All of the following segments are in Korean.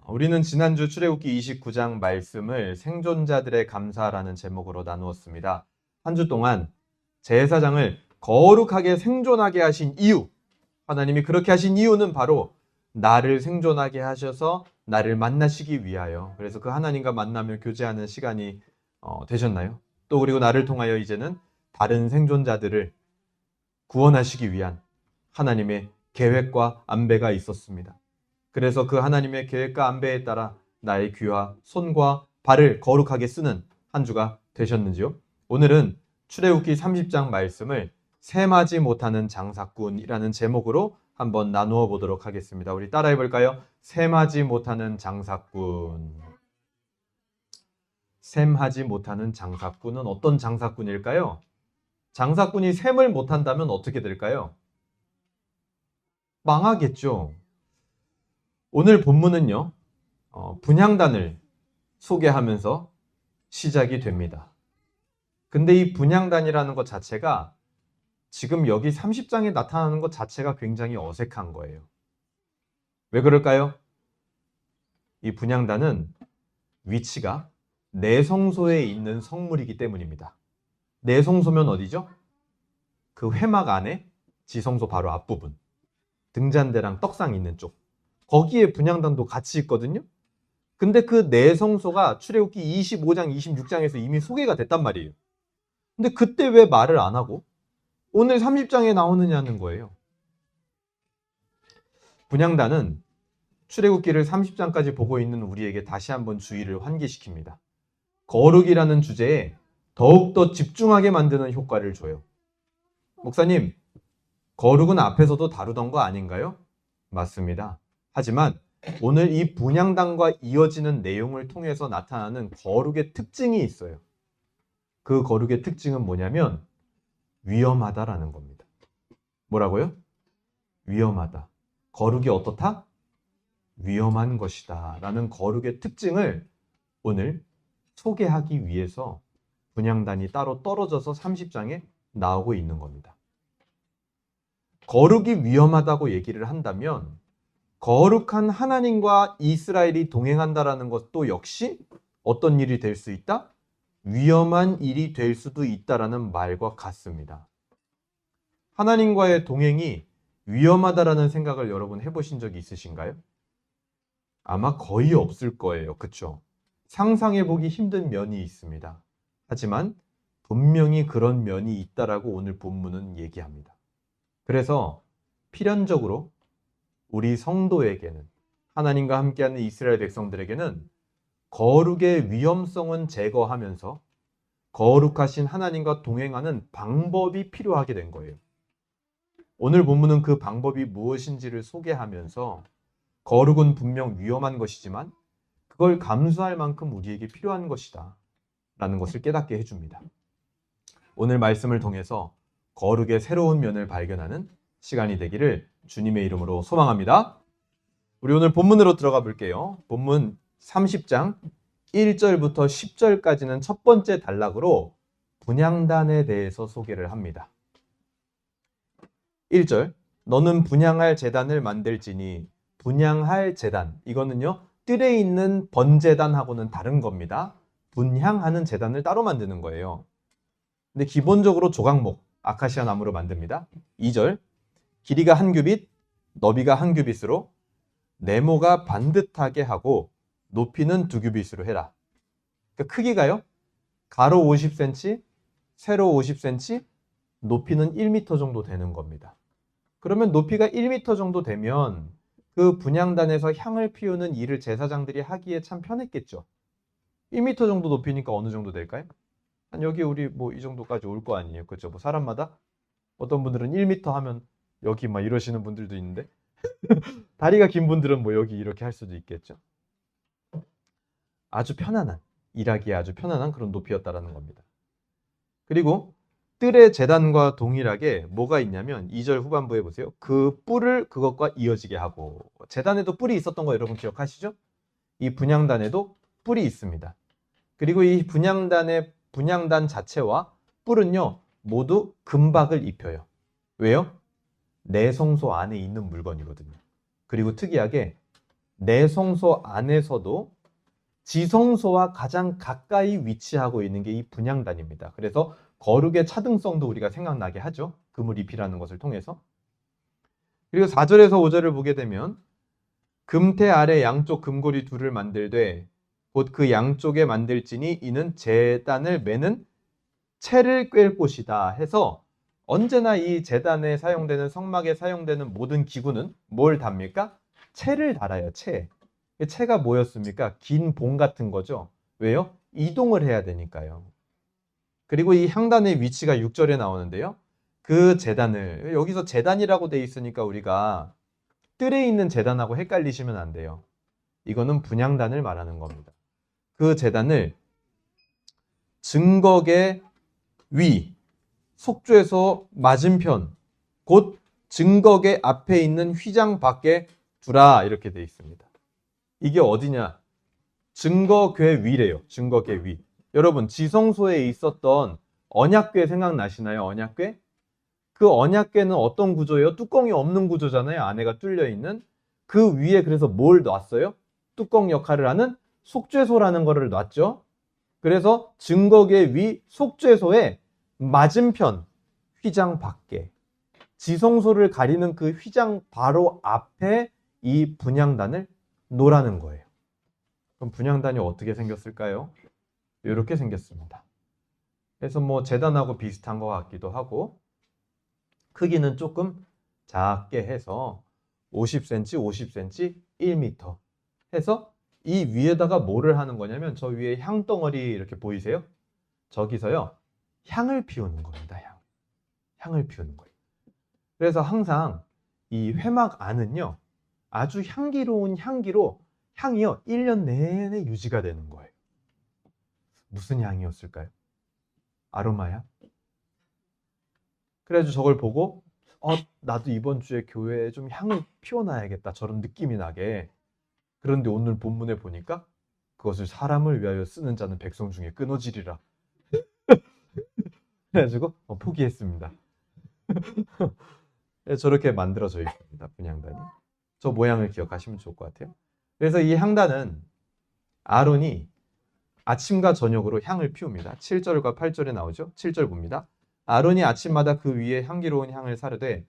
우리는 지난주 출애굽기 29장 말씀을 생존자들의 감사라는 제목으로 나누었습니다. 한 주 동안 제사장을 거룩하게 생존하게 하신 이유, 하나님이 그렇게 하신 이유는 바로 나를 생존하게 하셔서 나를 만나시기 위하여. 그래서 그 하나님과 만나며 교제하는 시간이 되셨나요? 또 그리고 나를 통하여 이제는 다른 생존자들을 구원하시기 위한 하나님의 계획과 안배가 있었습니다. 그래서 그 하나님의 계획과 안배에 따라 나의 귀와 손과 발을 거룩하게 쓰는 한 주가 되셨는지요? 오늘은 출애굽기 30장 말씀을 셈하지 못하는 장사꾼이라는 제목으로 한번 나누어 보도록 하겠습니다. 우리 따라해 볼까요? 셈하지 못하는 장사꾼. 셈하지 못하는 장사꾼은 어떤 장사꾼일까요? 장사꾼이 셈을 못한다면 어떻게 될까요? 망하겠죠. 오늘 본문은요, 분향단을 소개하면서 시작이 됩니다. 근데 이 분향단이라는 것 자체가 지금 여기 30장에 나타나는 것 자체가 굉장히 어색한 거예요. 왜 그럴까요? 이 분향단은 위치가 내성소에 있는 성물이기 때문입니다. 내성소면 어디죠? 그 회막 안에 지성소 바로 앞부분, 등잔대랑 떡상 있는 쪽. 거기에 분향단도 같이 있거든요. 근데 그 내성소가 출애굽기 25장, 26장에서 이미 소개가 됐단 말이에요. 근데 그때 왜 말을 안 하고 오늘 30장에 나오느냐는 거예요. 분향단은 출애굽기를 30장까지 보고 있는 우리에게 다시 한번 주의를 환기시킵니다. 거룩이라는 주제에 더욱더 집중하게 만드는 효과를 줘요. 목사님, 거룩은 앞에서도 다루던 거 아닌가요? 맞습니다. 하지만 오늘 이 분향단과 이어지는 내용을 통해서 나타나는 거룩의 특징이 있어요. 그 거룩의 특징은 뭐냐면 위험하다라는 겁니다. 뭐라고요? 위험하다. 거룩이 어떻다? 위험한 것이다 라는 거룩의 특징을 오늘 소개하기 위해서 분향단이 따로 떨어져서 30장에 나오고 있는 겁니다. 거룩이 위험하다고 얘기를 한다면 거룩한 하나님과 이스라엘이 동행한다라는 것도 역시 어떤 일이 될 수 있다? 위험한 일이 될 수도 있다라는 말과 같습니다. 하나님과의 동행이 위험하다라는 생각을 여러분 해보신 적이 있으신가요? 아마 거의 없을 거예요. 그렇죠? 상상해보기 힘든 면이 있습니다. 하지만 분명히 그런 면이 있다라고 오늘 본문은 얘기합니다. 그래서 필연적으로 우리 성도에게는, 하나님과 함께하는 이스라엘 백성들에게는 거룩의 위험성은 제거하면서 거룩하신 하나님과 동행하는 방법이 필요하게 된 거예요. 오늘 본문은 그 방법이 무엇인지를 소개하면서 거룩은 분명 위험한 것이지만 그걸 감수할 만큼 우리에게 필요한 것이다 라는 것을 깨닫게 해줍니다. 오늘 말씀을 통해서 거룩의 새로운 면을 발견하는 시간이 되기를 주님의 이름으로 소망합니다. 우리 오늘 본문으로 들어가 볼게요. 본문 30장 1절부터 10절까지는 첫 번째 단락으로 분향단에 대해서 소개를 합니다. 1절, 너는 분향할 제단을 만들지니. 분향할 제단, 이거는요 뜰에 있는 번제단하고는 다른 겁니다. 분향하는 제단을 따로 만드는 거예요. 근데 기본적으로 조각목, 아카시아 나무로 만듭니다. 2절, 길이가 한 규빗, 너비가 한 규빗으로 네모가 반듯하게 하고 높이는 2규빗으로 해라. 그러니까 크기가요, 가로 50cm, 세로 50cm, 높이는 1m 정도 되는 겁니다. 그러면 높이가 1m 정도 되면 그 분향단에서 향을 피우는 일을 제사장들이 하기에 참 편했겠죠. 1m 정도 높이니까 어느 정도 될까요? 한 여기 우리 뭐 이 정도까지 올 거 아니에요. 그렇죠? 뭐 사람마다 어떤 분들은 1m 하면 여기 막 이러시는 분들도 있는데 다리가 긴 분들은 뭐 여기 이렇게 할 수도 있겠죠. 아주 편안한, 일하기에 아주 편안한 그런 높이였다라는 겁니다. 그리고 뜰의 제단과 동일하게 뭐가 있냐면 2절 후반부에 보세요. 그 뿔을 그것과 이어지게 하고, 제단에도 뿔이 있었던 거 여러분 기억하시죠? 이 분향단에도 뿔이 있습니다. 그리고 이 분향단 자체와 뿔은요 모두 금박을 입혀요. 왜요? 내성소 안에 있는 물건이거든요. 그리고 특이하게 내 성소 안에서도 지성소와 가장 가까이 위치하고 있는 게 이 분향단입니다. 그래서 거룩의 차등성도 우리가 생각나게 하죠. 금을 입히라는 것을 통해서. 그리고 4절에서 5절을 보게 되면 금태 아래 양쪽 금고리 둘을 만들되 곧 그 양쪽에 만들지니 이는 제단을 매는 채를 꿰 곳이다 해서 언제나 이 제단에 사용되는 성막에 사용되는 모든 기구는 뭘 답니까? 채를 달아요. 채. 채가 뭐였습니까? 긴 봉 같은 거죠. 왜요? 이동을 해야 되니까요. 그리고 이 향단의 위치가 6절에 나오는데요. 그 제단을 여기서 제단이라고 돼 있으니까 우리가 뜰에 있는 제단하고 헷갈리시면 안 돼요. 이거는 분향단을 말하는 겁니다. 그 제단을 증거계 위, 속죄소 맞은편, 곧 증거계 앞에 있는 휘장 밖에 두라 이렇게 돼 있습니다. 이게 어디냐? 증거궤 위래요. 증거궤 위. 여러분 지성소에 있었던 언약궤 생각나시나요? 언약궤? 그 언약궤는 어떤 구조예요? 뚜껑이 없는 구조잖아요. 안에가 뚫려 있는. 그 위에 그래서 뭘 놨어요? 뚜껑 역할을 하는 속죄소라는 거를 놨죠. 그래서 증거궤 위 속죄소의 맞은편 휘장 밖에 지성소를 가리는 그 휘장 바로 앞에 이 분향단을 놓으라는 거예요. 그럼 분향단이 어떻게 생겼을까요? 이렇게 생겼습니다. 그래서 뭐 제단하고 비슷한 것 같기도 하고 크기는 조금 작게 해서 50cm, 50cm, 1m 해서 이 위에다가 뭐를 하는 거냐면 저 위에 향덩어리 이렇게 보이세요? 저기서요 향을 피우는 겁니다. 향을 피우는 거예요. 그래서 항상 이 회막 안은요 아주 향기로운 향기로 향이요 1년 내내 유지가 되는 거예요. 무슨 향이었을까요? 아로마향? 그래가지고 저걸 보고 나도 이번 주에 교회에 좀 향을 피워놔야겠다 저런 느낌이 나게. 그런데 오늘 본문에 보니까 그것을 사람을 위하여 쓰는 자는 백성 중에 끊어지리라. 그래가지고 포기했습니다. 저렇게 만들어져 있습니다. 분향단이. 저 모양을 기억하시면 좋을 것 같아요. 그래서 이 향단은 아론이 아침과 저녁으로 향을 피웁니다. 7절과 8절에 나오죠. 7절 봅니다. 아론이 아침마다 그 위에 향기로운 향을 사르되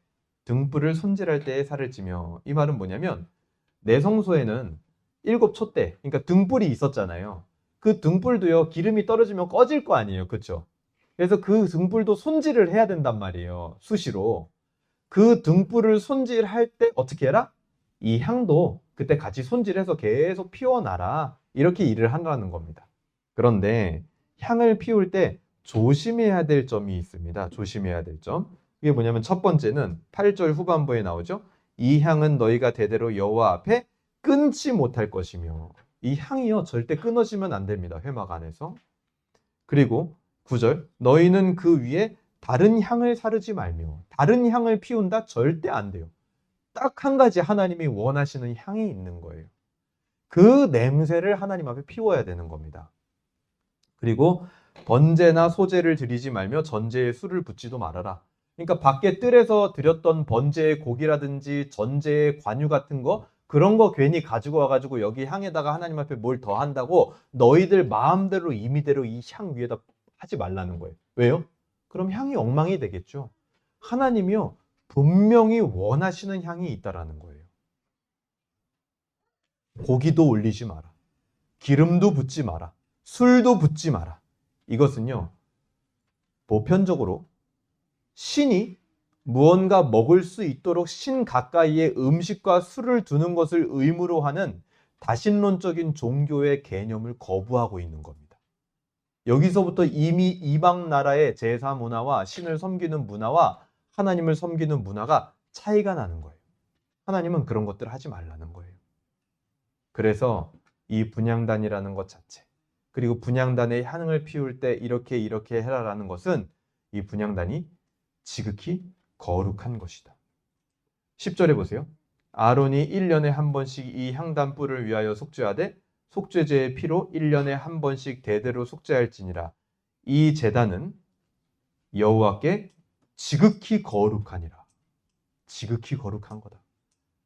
등불을 손질할 때에 살을 찌며. 이 말은 뭐냐면 내 성소에는 7촛대, 그러니까 등불이 있었잖아요. 그 등불도요 기름이 떨어지면 꺼질 거 아니에요. 그렇죠? 그래서 그 등불도 손질을 해야 된단 말이에요. 수시로. 그 등불을 손질할 때 어떻게 해라? 이 향도 그때 같이 손질해서 계속 피워놔라. 이렇게 일을 하라는 겁니다. 그런데 향을 피울 때 조심해야 될 점이 있습니다. 조심해야 될 점. 이게 뭐냐면 첫 번째는 8절 후반부에 나오죠. 이 향은 너희가 대대로 여호와 앞에 끊지 못할 것이며. 이 향이요 절대 끊어지면 안 됩니다. 회막 안에서. 그리고 9절 너희는 그 위에 다른 향을 사르지 말며. 다른 향을 피운다? 절대 안 돼요. 딱 한 가지 하나님이 원하시는 향이 있는 거예요. 그 냄새를 하나님 앞에 피워야 되는 겁니다. 그리고 번제나 소제를 드리지 말며 전제에 술을 붓지도 말아라. 그러니까 밖에 뜰에서 드렸던 번제의 고기라든지 전제의 관유 같은 거 그런 거 괜히 가지고 와가지고 여기 향에다가 하나님 앞에 뭘 더 한다고 너희들 마음대로 임의대로 이 향 위에다 하지 말라는 거예요. 왜요? 그럼 향이 엉망이 되겠죠. 하나님이요 분명히 원하시는 향이 있다라는 거예요. 고기도 올리지 마라. 기름도 붓지 마라. 술도 붓지 마라. 이것은요 보편적으로 신이 무언가 먹을 수 있도록 신 가까이에 음식과 술을 두는 것을 의무로 하는 다신론적인 종교의 개념을 거부하고 있는 겁니다. 여기서부터 이미 이방 나라의 제사 문화와 신을 섬기는 문화와 하나님을 섬기는 문화가 차이가 나는 거예요. 하나님은 그런 것들을 하지 말라는 거예요. 그래서 이 분향단이라는 것 자체, 그리고 분향단의 향을 피울 때 이렇게 해라라는 것은 이 분향단이 지극히 거룩한 것이다. 10절에 보세요. 아론이 1년에 한 번씩 이 향단불을 위하여 속죄하되 속죄제의 피로 1년에 한 번씩 대대로 속죄할지니라. 이 제단은 여호와께 지극히 거룩하니라. 지극히 거룩한 거다.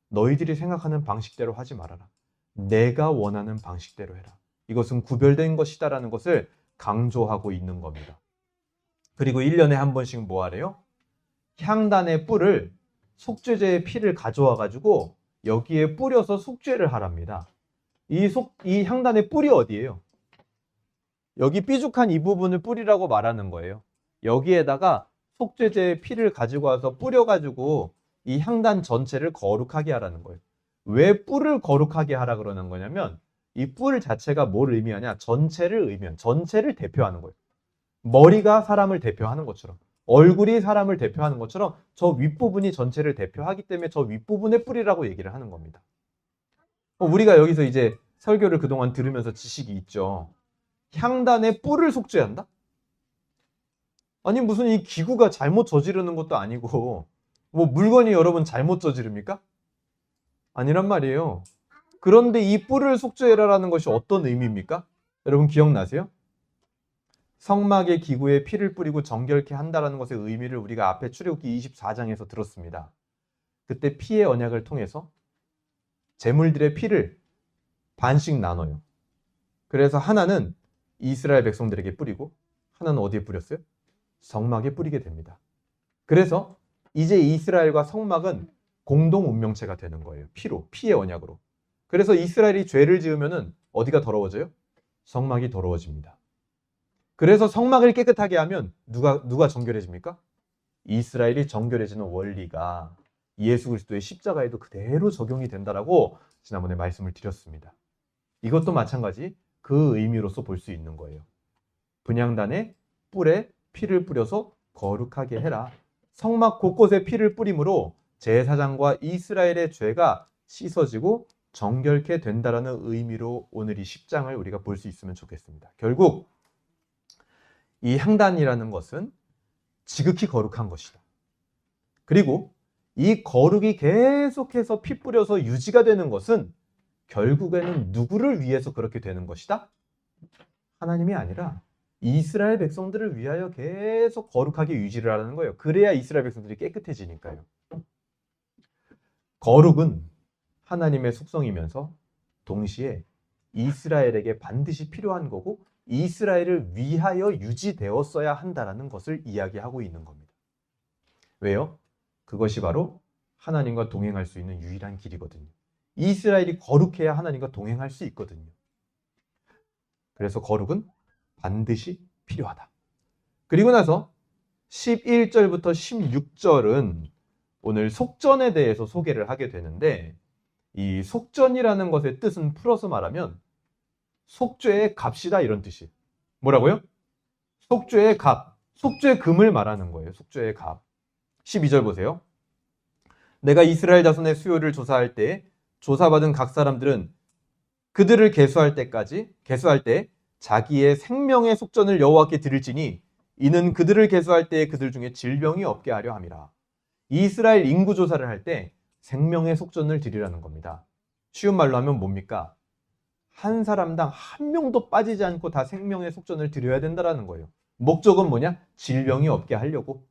너희들이 생각하는 방식대로 하지 말아라. 내가 원하는 방식대로 해라. 이것은 구별된 것이다라는 것을 강조하고 있는 겁니다. 그리고 1년에 한 번씩 뭐 하래요? 향단의 뿔을 속죄제의 피를 가져와 가지고 여기에 뿌려서 속죄를 하랍니다. 이 향단의 뿔이 어디예요? 여기 삐죽한 이 부분을 뿔이라고 말하는 거예요. 여기에다가 속죄제의 피를 가지고 와서 뿌려가지고 이 향단 전체를 거룩하게 하라는 거예요. 왜 뿔을 거룩하게 하라 그러는 거냐면 이 뿔 자체가 뭘 의미하냐? 전체를 대표하는 거예요. 머리가 사람을 대표하는 것처럼, 얼굴이 사람을 대표하는 것처럼 저 윗부분이 전체를 대표하기 때문에 저 윗부분의 뿔이라고 얘기를 하는 겁니다. 우리가 여기서 이제 설교를 그동안 들으면서 지식이 있죠. 향단의 뿔을 속죄한다? 아니 무슨 이 기구가 잘못 저지르는 것도 아니고 뭐 물건이 여러분 잘못 저지릅니까? 아니란 말이에요. 그런데 이 뿔을 속죄해라라는 것이 어떤 의미입니까? 여러분 기억나세요? 성막의 기구에 피를 뿌리고 정결케 한다라는 것의 의미를 우리가 앞에 출애굽기 24장에서 들었습니다. 그때 피의 언약을 통해서 제물들의 피를 반씩 나눠요. 그래서 하나는 이스라엘 백성들에게 뿌리고 하나는 어디에 뿌렸어요? 성막에 뿌리게 됩니다. 그래서 이제 이스라엘과 성막은 공동 운명체가 되는 거예요. 피의 언약으로. 그래서 이스라엘이 죄를 지으면은 어디가 더러워져요? 성막이 더러워집니다. 그래서 성막을 깨끗하게 하면 누가 정결해집니까? 이스라엘이 정결해지는 원리가 예수 그리스도의 십자가에도 그대로 적용이 된다라고 지난번에 말씀을 드렸습니다. 이것도 마찬가지 그 의미로서 볼 수 있는 거예요. 분향단의 뿔에 피를 뿌려서 거룩하게 해라. 성막 곳곳에 피를 뿌림으로 제사장과 이스라엘의 죄가 씻어지고 정결케 된다라는 의미로 오늘 이 10장을 우리가 볼 수 있으면 좋겠습니다. 결국 이 향단이라는 것은 지극히 거룩한 것이다. 그리고 이 거룩이 계속해서 피 뿌려서 유지가 되는 것은 결국에는 누구를 위해서 그렇게 되는 것이다? 하나님이 아니라 이스라엘 백성들을 위하여 계속 거룩하게 유지를 하라는 거예요. 그래야 이스라엘 백성들이 깨끗해지니까요. 거룩은 하나님의 속성이면서 동시에 이스라엘에게 반드시 필요한 거고 이스라엘을 위하여 유지되었어야 한다라는 것을 이야기하고 있는 겁니다. 왜요? 그것이 바로 하나님과 동행할 수 있는 유일한 길이거든요. 이스라엘이 거룩해야 하나님과 동행할 수 있거든요. 그래서 거룩은 반드시 필요하다. 그리고 나서 11절부터 16절은 오늘 속전에 대해서 소개를 하게 되는데 이 속전이라는 것의 뜻은 풀어서 말하면 속죄의 값이다 이런 뜻이. 뭐라고요? 속죄의 값, 속죄금을 말하는 거예요. 속죄의 값. 12절 보세요. 내가 이스라엘 자손의 수요를 조사할 때 조사받은 각 사람들은 그들을 계수할 때 자기의 생명의 속전을 여호와께 드릴지니 이는 그들을 계수할 때 그들 중에 질병이 없게 하려 함이라. 이스라엘 인구 조사를 할 때 생명의 속전을 드리라는 겁니다. 쉬운 말로 하면 뭡니까? 한 사람당 한 명도 빠지지 않고 다 생명의 속전을 드려야 된다는 거예요. 목적은 뭐냐? 질병이 없게 하려고.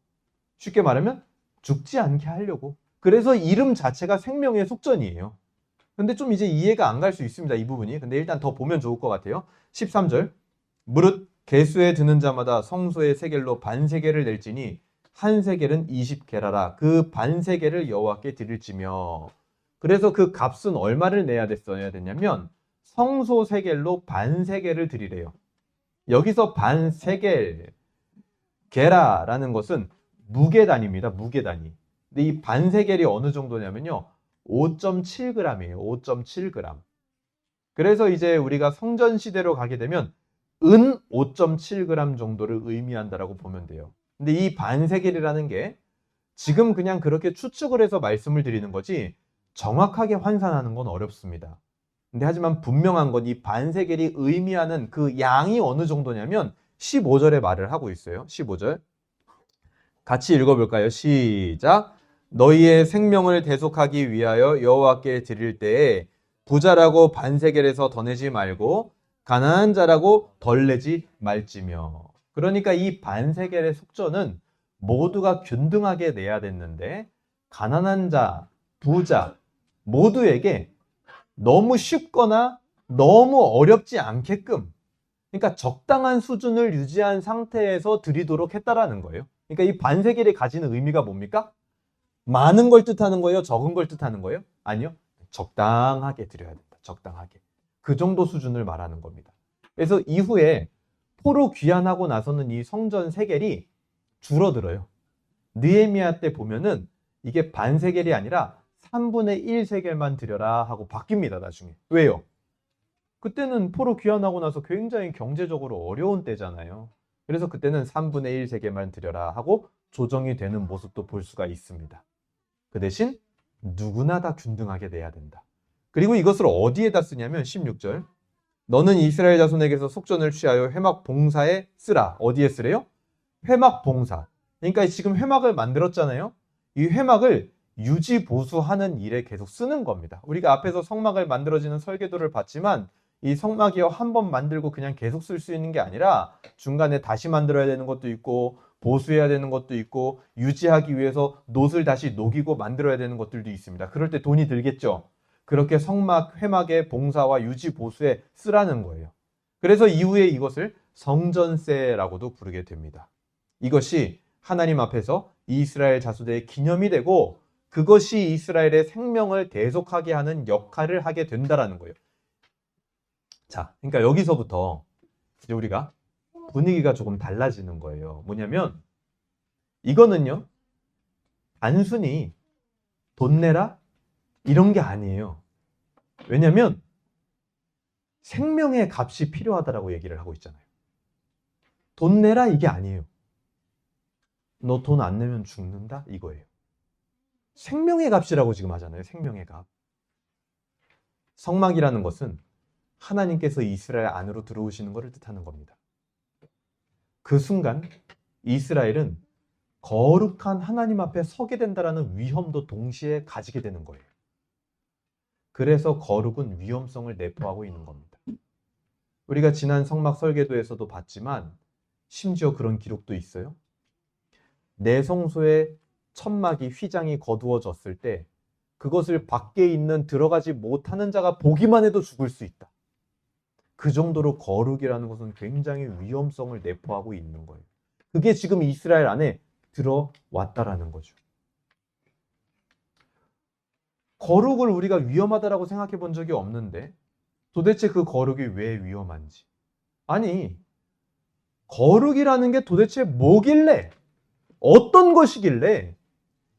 쉽게 말하면 죽지 않게 하려고. 그래서 이름 자체가 생명의 속전이에요. 근데 좀 이제 이해가 안 갈 수 있습니다. 이 부분이. 근데 일단 더 보면 좋을 것 같아요. 13절. 무릇 계수에 드는 자마다 성소의 세겔로 반세겔을 낼지니 한 세겔은 20게라라. 그 반세겔을 여호와께 드릴지며. 그래서 그 값은 얼마를 내야 됐냐면 성소 세겔로 반세겔을 드리래요. 여기서 반세겔, 게라라는 것은 무게단위입니다. 무게단위. 근데 이 반세겔이 어느 정도냐면요. 5.7g이에요. 5.7g. 그래서 이제 우리가 성전 시대로 가게 되면 은 5.7g 정도를 의미한다라고 보면 돼요. 근데 이 반세겔이라는 게 지금 그냥 그렇게 추측을 해서 말씀을 드리는 거지 정확하게 환산하는 건 어렵습니다. 근데 하지만 분명한 건 이 반세겔이 의미하는 그 양이 어느 정도냐면 15절에 말을 하고 있어요. 15절. 같이 읽어볼까요? 시작. 너희의 생명을 대속하기 위하여 여호와께 드릴 때에 부자라고 반세겔에서 더 내지 말고 가난한 자라고 덜 내지 말지며. 그러니까 이 반세겔의 속전은 모두가 균등하게 내야 됐는데 가난한 자, 부자 모두에게 너무 쉽거나 너무 어렵지 않게끔, 그러니까 적당한 수준을 유지한 상태에서 드리도록 했다라는 거예요. 그러니까 이 반세겔이 가지는 의미가 뭡니까? 많은 걸 뜻하는 거예요? 적은 걸 뜻하는 거예요? 아니요. 적당하게 드려야 된다. 적당하게. 그 정도 수준을 말하는 겁니다. 그래서 이후에 포로 귀환하고 나서는 이 성전 세겔이 줄어들어요. 느헤미야 때 보면은 이게 반세겔이 아니라 3분의 1 세겔만 드려라 하고 바뀝니다, 나중에. 왜요? 그때는 포로 귀환하고 나서 굉장히 경제적으로 어려운 때잖아요. 그래서 그때는 3분의 1 세겔만 드려라 하고 조정이 되는 모습도 볼 수가 있습니다. 그 대신 누구나 다 균등하게 내야 된다. 그리고 이것을 어디에다 쓰냐면 16절. 너는 이스라엘 자손에게서 속전을 취하여 회막 봉사에 쓰라. 어디에 쓰래요? 회막 봉사. 그러니까 지금 회막을 만들었잖아요. 이 회막을 유지 보수하는 일에 계속 쓰는 겁니다. 우리가 앞에서 성막을 만들어지는 설계도를 봤지만 이 성막이요, 한 번 만들고 그냥 계속 쓸 수 있는 게 아니라 중간에 다시 만들어야 되는 것도 있고 보수해야 되는 것도 있고 유지하기 위해서 놋을 다시 녹이고 만들어야 되는 것들도 있습니다. 그럴 때 돈이 들겠죠. 그렇게 성막, 회막의 봉사와 유지 보수에 쓰라는 거예요. 그래서 이후에 이것을 성전세라고도 부르게 됩니다. 이것이 하나님 앞에서 이스라엘 자손의 기념이 되고 그것이 이스라엘의 생명을 대속하게 하는 역할을 하게 된다라는 거예요. 자, 그러니까 여기서부터 이제 우리가 분위기가 조금 달라지는 거예요. 뭐냐면 이거는요, 단순히 돈 내라 이런 게 아니에요. 왜냐면 생명의 값이 필요하다라고 얘기를 하고 있잖아요. 돈 내라 이게 아니에요. 너 돈 안 내면 죽는다 이거예요. 생명의 값이라고 지금 하잖아요. 생명의 값. 성막이라는 것은 하나님께서 이스라엘 안으로 들어오시는 것을 뜻하는 겁니다. 그 순간 이스라엘은 거룩한 하나님 앞에 서게 된다라는 위험도 동시에 가지게 되는 거예요. 그래서 거룩은 위험성을 내포하고 있는 겁니다. 우리가 지난 성막 설계도에서도 봤지만 심지어 그런 기록도 있어요. 내 성소의 천막이 휘장이 거두어졌을 때 그것을 밖에 있는 들어가지 못하는 자가 보기만 해도 죽을 수 있다. 그 정도로 거룩이라는 것은 굉장히 위험성을 내포하고 있는 거예요. 그게 지금 이스라엘 안에 들어왔다라는 거죠. 거룩을 우리가 위험하다라고 생각해 본 적이 없는데 도대체 그 거룩이 왜 위험한지. 아니, 거룩이라는 게 도대체 뭐길래, 어떤 것이길래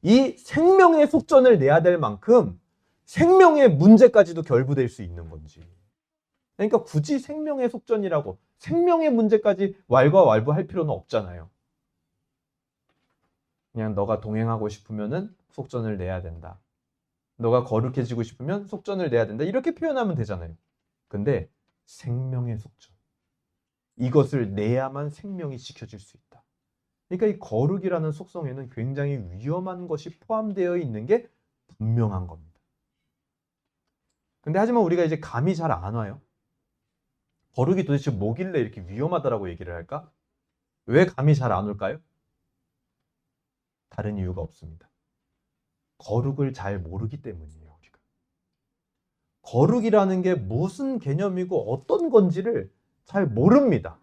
이 생명의 속전을 내야 될 만큼 생명의 문제까지도 결부될 수 있는 건지. 그러니까 굳이 생명의 속전이라고 생명의 문제까지 왈가왈부할 필요는 없잖아요. 그냥 너가 동행하고 싶으면은 속전을 내야 된다. 너가 거룩해지고 싶으면 속전을 내야 된다. 이렇게 표현하면 되잖아요. 근데 생명의 속전. 이것을 내야만 생명이 지켜질 수 있다. 그러니까 이 거룩이라는 속성에는 굉장히 위험한 것이 포함되어 있는 게 분명한 겁니다. 근데 하지만 우리가 이제 감이 잘 안 와요. 거룩이 도대체 뭐길래 이렇게 위험하다라고 얘기를 할까? 왜 감이 잘 안 올까요? 다른 이유가 없습니다. 거룩을 잘 모르기 때문이에요, 우리가. 거룩이라는 게 무슨 개념이고 어떤 건지를 잘 모릅니다.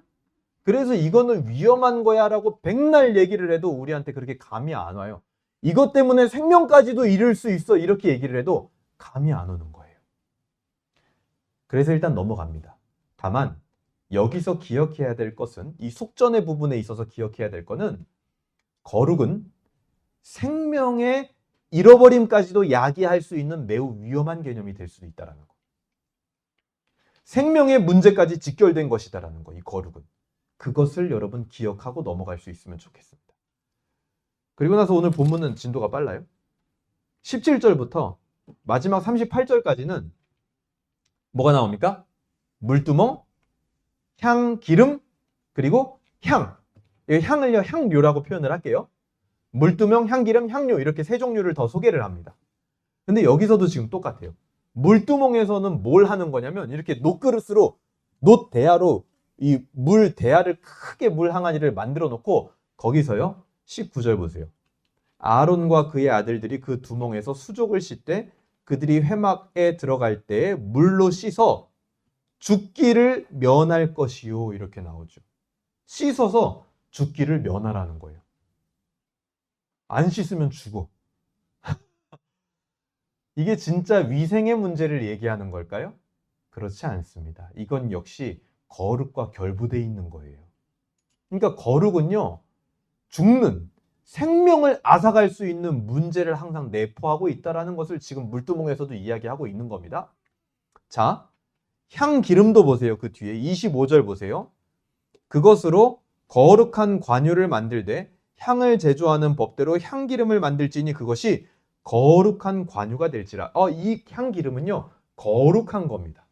그래서 이거는 위험한 거야 라고 백날 얘기를 해도 우리한테 그렇게 감이 안 와요. 이것 때문에 생명까지도 잃을 수 있어 이렇게 얘기를 해도 감이 안 오는 거예요. 그래서 일단 넘어갑니다. 다만 여기서 기억해야 될 것은, 이 속전의 부분에 있어서 기억해야 될 것은, 거룩은 생명의 잃어버림까지도 야기할 수 있는 매우 위험한 개념이 될 수도 있다는 거. 생명의 문제까지 직결된 것이다라는 거, 이 거룩은. 그것을 여러분 기억하고 넘어갈 수 있으면 좋겠습니다. 그리고 나서 오늘 본문은 진도가 빨라요. 17절부터 마지막 38절까지는 뭐가 나옵니까? 물두멍, 향, 기름, 그리고 향. 이 향을요, 향료라고 표현을 할게요. 물두멍, 향기름, 향료 이렇게 세 종류를 더 소개를 합니다. 근데 여기서도 지금 똑같아요. 물두멍에서는 뭘 하는 거냐면 이렇게 놋그릇으로, 놋대야로 이 물 대야를 크게 물 항아리를 만들어 놓고 거기서요, 19절 보세요. 아론과 그의 아들들이 그 두멍에서 수족을 씻되 그들이 회막에 들어갈 때 물로 씻어 죽기를 면할 것이요. 이렇게 나오죠. 씻어서 죽기를 면하라는 거예요. 안 씻으면 죽어. 이게 진짜 위생의 문제를 얘기하는 걸까요? 그렇지 않습니다. 이건 역시 거룩과 결부되어 있는 거예요. 그러니까 거룩은요, 죽는, 생명을 앗아갈 수 있는 문제를 항상 내포하고 있다는 것을 지금 물두멍에서도 이야기하고 있는 겁니다. 자, 향기름도 보세요. 그 뒤에 25절 보세요. 그것으로 거룩한 관유를 만들되 향을 제조하는 법대로 향기름을 만들지니 그것이 거룩한 관유가 될지라. 이 향기름은요, 거룩한 겁니다.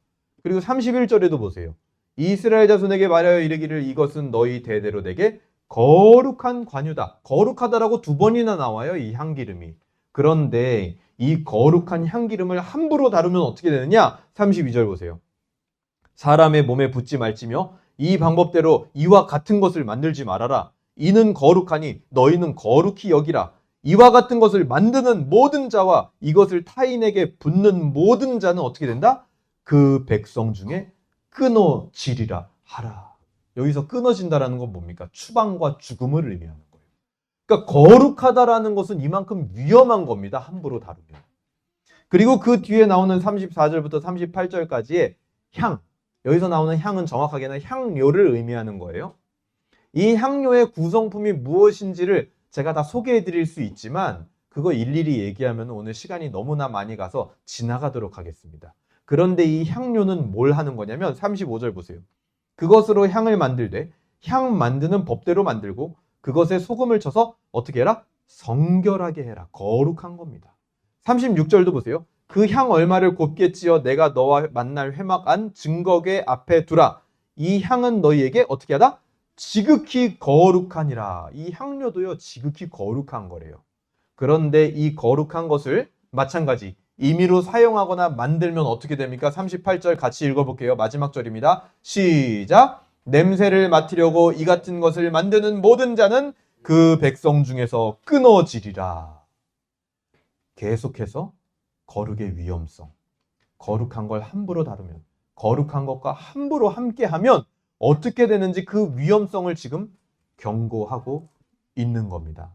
그리고 31절에도 보세요. 이스라엘 자손에게 말하여 이르기를 이것은 너희 대대로 내게 거룩한 관유다. 거룩하다라고 2번이나 나와요, 이 향기름이. 그런데 이 거룩한 향기름을 함부로 다루면 어떻게 되느냐? 32절 보세요. 사람의 몸에 붓지 말지며 이 방법대로 이와 같은 것을 만들지 말아라. 이는 거룩하니 너희는 거룩히 여기라. 이와 같은 것을 만드는 모든 자와 이것을 타인에게 붓는 모든 자는 어떻게 된다? 그 백성 중에 끊어지리라 하라. 여기서 끊어진다라는 건 뭡니까? 추방과 죽음을 의미하는 거예요. 그러니까 거룩하다라는 것은 이만큼 위험한 겁니다. 함부로 다루면. 그리고 그 뒤에 나오는 34절부터 38절까지의 향. 여기서 나오는 향은 정확하게는 향료를 의미하는 거예요. 이 향료의 구성품이 무엇인지를 제가 다 소개해 드릴 수 있지만 그거 일일이 얘기하면 오늘 시간이 너무나 많이 가서 지나가도록 하겠습니다. 그런데 이 향료는 뭘 하는 거냐면 35절 보세요. 그것으로 향을 만들되 향 만드는 법대로 만들고 그것에 소금을 쳐서 어떻게 해라? 성결하게 해라. 거룩한 겁니다. 36절도 보세요. 그 향 얼마를 곱게 찌어 내가 너와 만날 회막 안 증거궤 앞에 두라. 이 향은 너희에게 어떻게 하다? 지극히 거룩하니라. 이 향료도요, 지극히 거룩한 거래요. 그런데 이 거룩한 것을 마찬가지 임의로 사용하거나 만들면 어떻게 됩니까? 38절 같이 읽어볼게요. 마지막 절입니다. 시작! 냄새를 맡으려고 이 같은 것을 만드는 모든 자는 그 백성 중에서 끊어지리라. 계속해서 거룩의 위험성, 거룩한 걸 함부로 다루면, 거룩한 것과 함부로 함께하면 어떻게 되는지 그 위험성을 지금 경고하고 있는 겁니다.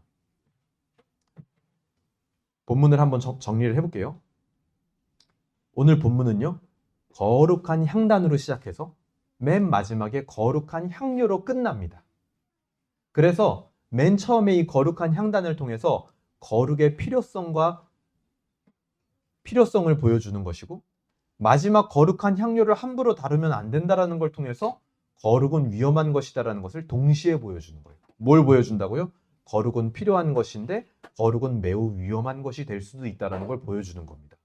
본문을 한번 정리를 해볼게요. 오늘 본문은요, 거룩한 향단으로 시작해서 맨 마지막에 거룩한 향료로 끝납니다. 그래서 맨 처음에 이 거룩한 향단을 통해서 거룩의 필요성을 보여주는 것이고, 마지막 거룩한 향료를 함부로 다루면 안 된다는 걸 통해서 거룩은 위험한 것이다라는 것을 동시에 보여주는 거예요. 뭘 보여준다고요? 거룩은 필요한 것인데 거룩은 매우 위험한 것이 될 수도 있다는 걸 보여주는 겁니다.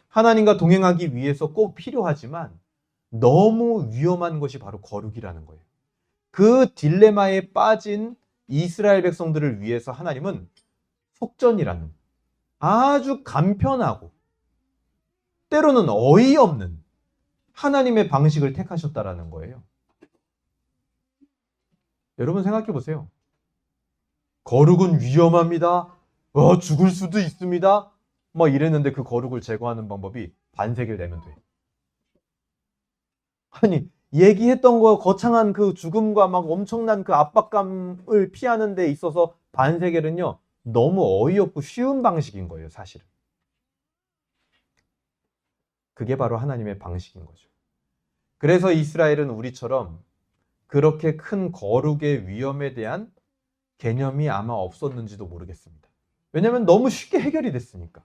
하나님과 동행하기 위해서 꼭 필요하지만 너무 위험한 것이 바로 거룩이라는 거예요. 그 딜레마에 빠진 이스라엘 백성들을 위해서 하나님은 속전이라는 아주 간편하고 때로는 어이없는 하나님의 방식을 택하셨다라는 거예요. 여러분 생각해 보세요. 거룩은 위험합니다. 죽을 수도 있습니다. 이랬는데 그 거룩을 제거하는 방법이 반세계를 내면 돼. 아니, 얘기했던 거 거창한 그 죽음과 막 엄청난 그 압박감을 피하는 데 있어서 반세계는요, 너무 어이없고 쉬운 방식인 거예요, 사실은. 그게 바로 하나님의 방식인 거죠. 그래서 이스라엘은 우리처럼 그렇게 큰 거룩의 위험에 대한 개념이 아마 없었는지도 모르겠습니다. 왜냐하면 너무 쉽게 해결이 됐으니까.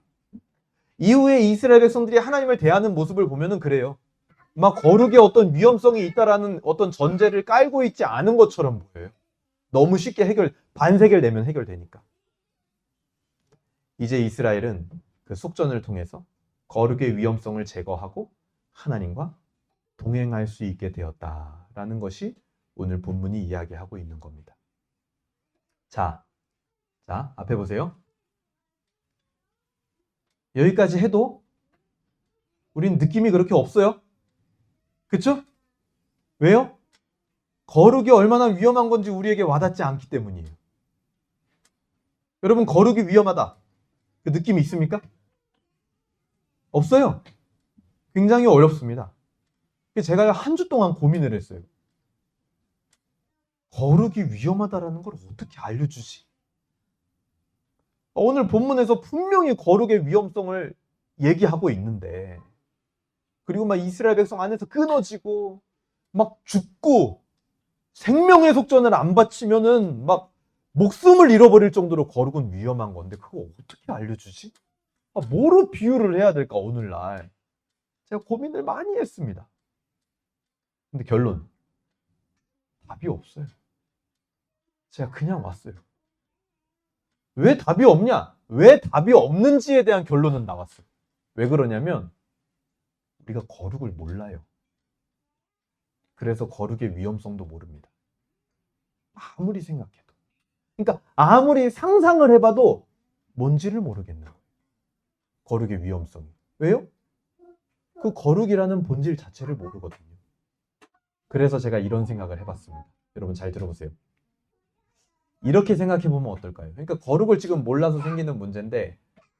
이후에 이스라엘 백성들이 하나님을 대하는 모습을 보면은 그래요. 막 거룩의 어떤 위험성이 있다라는 어떤 전제를 깔고 있지 않은 것처럼 보여요. 너무 쉽게 반세계를 내면 해결되니까. 이제 이스라엘은 그 속전을 통해서 거룩의 위험성을 제거하고 하나님과 동행할 수 있게 되었다라는 것이 오늘 본문이 이야기하고 있는 겁니다. 자, 앞에 보세요. 여기까지 해도 우린 느낌이 그렇게 없어요. 그쵸? 왜요? 거룩이 얼마나 위험한 건지 우리에게 와닿지 않기 때문이에요. 여러분, 거룩이 위험하다. 그 느낌이 있습니까? 없어요. 굉장히 어렵습니다. 제가 한 주 동안 고민을 했어요. 거룩이 위험하다라는 걸 어떻게 알려주지? 오늘 본문에서 분명히 거룩의 위험성을 얘기하고 있는데, 그리고 막 이스라엘 백성 안에서 끊어지고 막 죽고 생명의 속전을 안 바치면은 막 목숨을 잃어버릴 정도로 거룩은 위험한 건데 그거 어떻게 알려주지? 뭐로 비유를 해야 될까 오늘날? 제가 고민을 많이 했습니다. 근데 결론, 답이 없어요. 제가 그냥 왔어요. 왜 답이 없냐? 왜 답이 없는지에 대한 결론은 나왔어요. 왜 그러냐면 우리가 거룩을 몰라요. 그래서 거룩의 위험성도 모릅니다. 아무리 생각해도. 그러니까 아무리 상상을 해봐도 뭔지를 모르겠는 거예요. 거룩의 위험성이. 왜요? 그 거룩이라는 본질 자체를 모르거든요. 그래서 제가 이런 생각을 해봤습니다. 여러분 잘 들어보세요. 이렇게 생각해보면 어떨까요? 그러니까 거룩을 지금 몰라서 생기는 문제인데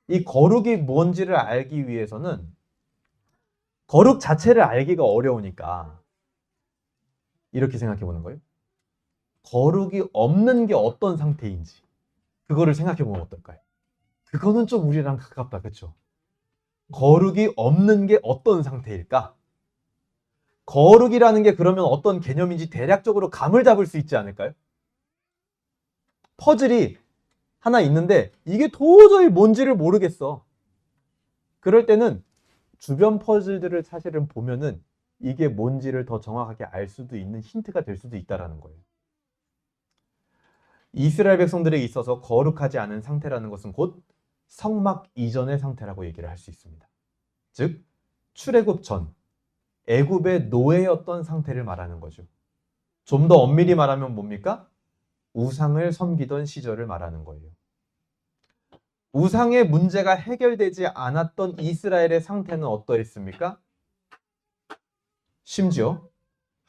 이 거룩이 뭔지를 알기 위해서는 거룩 자체를 알기가 어려우니까 이렇게 생각해보는 거예요. 거룩이 없는 게 어떤 상태인지 그거를 생각해보면 어떨까요? 그거는 좀 우리랑 가깝다, 그렇죠? 거룩이 없는 게 어떤 상태일까? 거룩이라는 게 그러면 어떤 개념인지 대략적으로 감을 잡을 수 있지 않을까요? 퍼즐이 하나 있는데 이게 도저히 뭔지를 모르겠어. 그럴 때는 주변 퍼즐들을 사실은 보면은 이게 뭔지를 더 정확하게 알 수도 있는 힌트가 될 수도 있다는 거예요. 이스라엘 백성들에 있어서 거룩하지 않은 상태라는 것은 곧 성막 이전의 상태라고 얘기를 할 수 있습니다. 즉 출애굽 전 애굽의 노예였던 상태를 말하는 거죠. 좀 더 엄밀히 말하면 뭡니까? 우상을 섬기던 시절을 말하는 거예요. 우상의 문제가 해결되지 않았던 이스라엘의 상태는 어떠했습니까? 심지어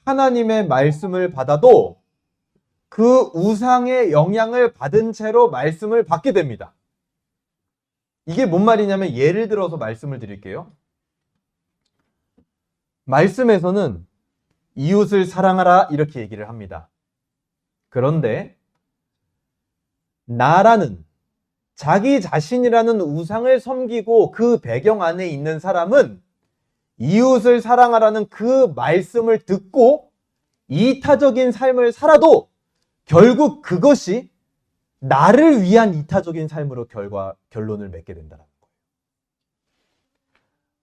하나님의 말씀을 받아도 그 우상의 영향을 받은 채로 말씀을 받게 됩니다. 이게 뭔 말이냐면 예를 들어서 말씀을 드릴게요. 말씀에서는 이웃을 사랑하라 이렇게 얘기를 합니다. 그런데 나라는 자기 자신이라는 우상을 섬기고 그 배경 안에 있는 사람은 이웃을 사랑하라는 그 말씀을 듣고 이타적인 삶을 살아도 결국 그것이 나를 위한 이타적인 삶으로 결론을 맺게 된다는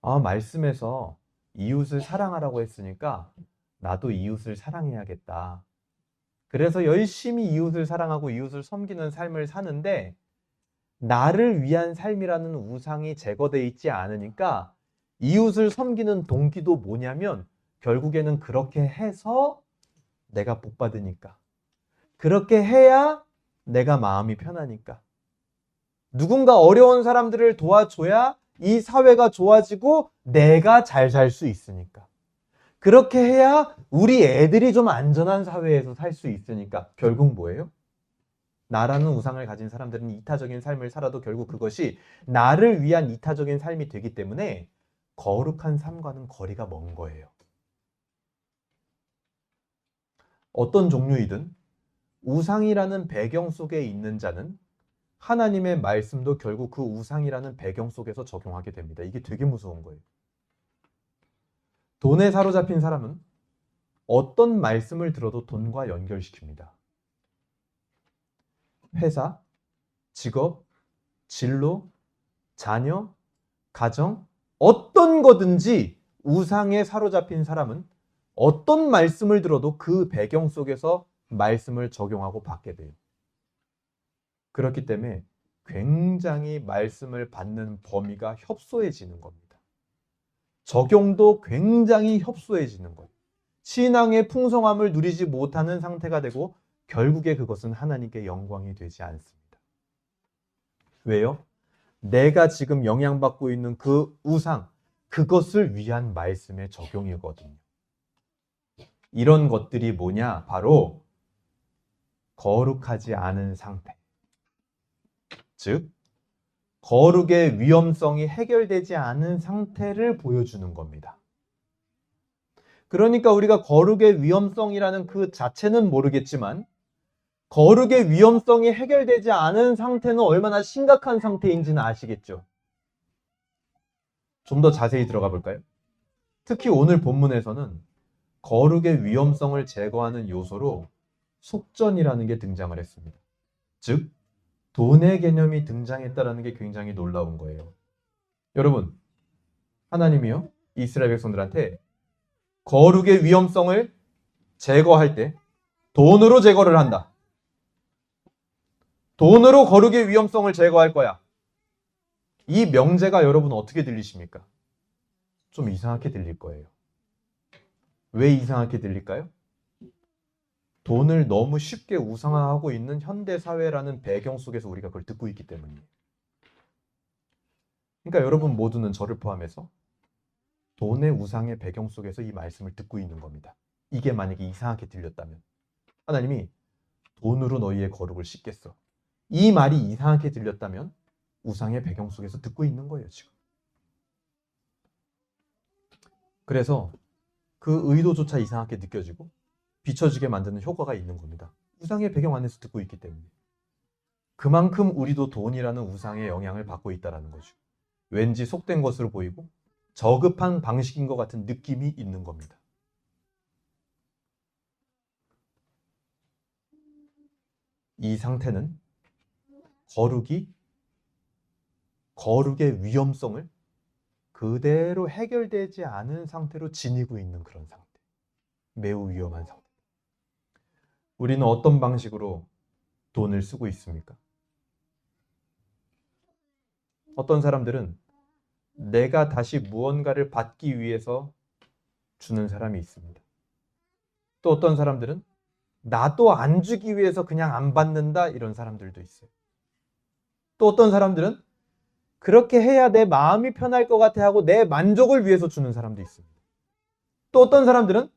거예요. 말씀에서 이웃을 사랑하라고 했으니까 나도 이웃을 사랑해야겠다. 그래서 열심히 이웃을 사랑하고 이웃을 섬기는 삶을 사는데 나를 위한 삶이라는 우상이 제거되어 있지 않으니까 이웃을 섬기는 동기도 뭐냐면 결국에는 그렇게 해서 내가 복 받으니까. 그렇게 해야 내가 마음이 편하니까. 누군가 어려운 사람들을 도와줘야 이 사회가 좋아지고 내가 잘 살 수 있으니까. 그렇게 해야 우리 애들이 좀 안전한 사회에서 살 수 있으니까. 결국 뭐예요? 나라는 우상을 가진 사람들은 이타적인 삶을 살아도 결국 그것이 나를 위한 이타적인 삶이 되기 때문에 거룩한 삶과는 거리가 먼 거예요. 어떤 종류이든 우상이라는 배경 속에 있는 자는 하나님의 말씀도 결국 그 우상이라는 배경 속에서 적용하게 됩니다. 이게 되게 무서운 거예요. 돈에 사로잡힌 사람은 어떤 말씀을 들어도 돈과 연결시킵니다. 회사, 직업, 진로, 자녀, 가정, 어떤 거든지 우상에 사로잡힌 사람은 어떤 말씀을 들어도 그 배경 속에서 말씀을 적용하고 받게 돼요. 그렇기 때문에 굉장히 말씀을 받는 범위가 협소해지는 겁니다. 적용도 굉장히 협소해지는 거예요. 신앙의 풍성함을 누리지 못하는 상태가 되고 결국에 그것은 하나님께 영광이 되지 않습니다. 왜요? 내가 지금 영향받고 있는 그 우상, 그것을 위한 말씀의 적용이거든요. 이런 것들이 뭐냐? 바로 거룩하지 않은 상태. 즉, 거룩의 위험성이 해결되지 않은 상태를 보여주는 겁니다. 그러니까 우리가 거룩의 위험성이라는 그 자체는 모르겠지만 거룩의 위험성이 해결되지 않은 상태는 얼마나 심각한 상태인지는 아시겠죠? 좀 더 자세히 들어가 볼까요? 특히 오늘 본문에서는 거룩의 위험성을 제거하는 요소로 속전이라는 게 등장을 했습니다. 즉, 돈의 개념이 등장했다는 게 굉장히 놀라운 거예요. 여러분, 하나님이요, 이스라엘 백성들한테 거룩의 위험성을 제거할 때 돈으로 제거를 한다. 돈으로 거룩의 위험성을 제거할 거야. 이 명제가 여러분 어떻게 들리십니까? 좀 이상하게 들릴 거예요. 왜 이상하게 들릴까요? 돈을 너무 쉽게 우상화하고 있는 현대사회라는 배경 속에서 우리가 그걸 듣고 있기 때문이에요. 그러니까 여러분 모두는 저를 포함해서 돈의 우상의 배경 속에서 이 말씀을 듣고 있는 겁니다. 이게 만약에 이상하게 들렸다면 하나님이 돈으로 너희의 거룩을 씻겠어. 이 말이 이상하게 들렸다면 우상의 배경 속에서 듣고 있는 거예요, 지금. 그래서 그 의도조차 이상하게 느껴지고 비춰지게 만드는 효과가 있는 겁니다. 우상의 배경 안에서 듣고 있기 때문에. 그만큼 우리도 돈이라는 우상의 영향을 받고 있다는 거죠. 왠지 속된 것으로 보이고 저급한 방식인 것 같은 느낌이 있는 겁니다. 이 상태는 거룩의 위험성을 그대로 해결되지 않은 상태로 지니고 있는 그런 상태. 매우 위험한 상태. 우리는 어떤 방식으로 돈을 쓰고 있습니까? 어떤 사람들은 내가 다시 무언가를 받기 위해서 주는 사람이 있습니다. 또 어떤 사람들은 나도 안 주기 위해서 그냥 안 받는다 이런 사람들도 있어요. 또 어떤 사람들은 그렇게 해야 내 마음이 편할 것 같아 하고 내 만족을 위해서 주는 사람도 있습니다. 또 어떤 사람들은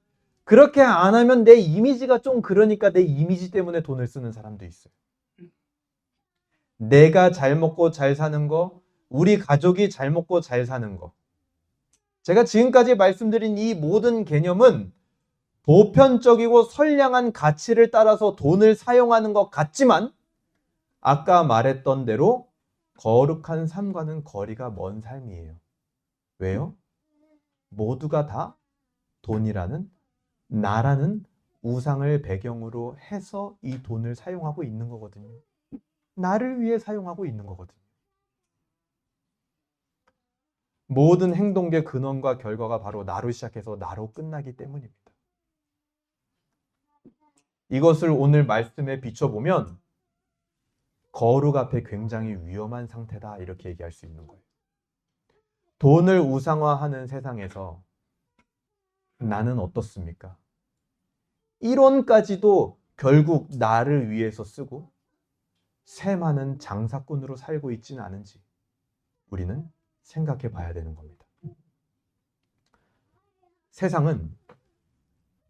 그렇게 안 하면 내 이미지가 좀 그러니까 내 이미지 때문에 돈을 쓰는 사람도 있어요. 내가 잘 먹고 잘 사는 거, 우리 가족이 잘 먹고 잘 사는 거. 제가 지금까지 말씀드린 이 모든 개념은 보편적이고 선량한 가치를 따라서 돈을 사용하는 것 같지만 아까 말했던 대로 거룩한 삶과는 거리가 먼 삶이에요. 왜요? 모두가 다 돈이라는 나라는 우상을 배경으로 해서 이 돈을 사용하고 있는 거거든요. 나를 위해 사용하고 있는 거거든요. 모든 행동의 근원과 결과가 바로 나로 시작해서 나로 끝나기 때문입니다. 이것을 오늘 말씀에 비춰보면 거룩 앞에 굉장히 위험한 상태다 이렇게 얘기할 수 있는 거예요. 돈을 우상화하는 세상에서 나는 어떻습니까? 1원까지도 결국 나를 위해서 쓰고 새많은 장사꾼으로 살고 있지는 않은지 우리는 생각해 봐야 되는 겁니다. 세상은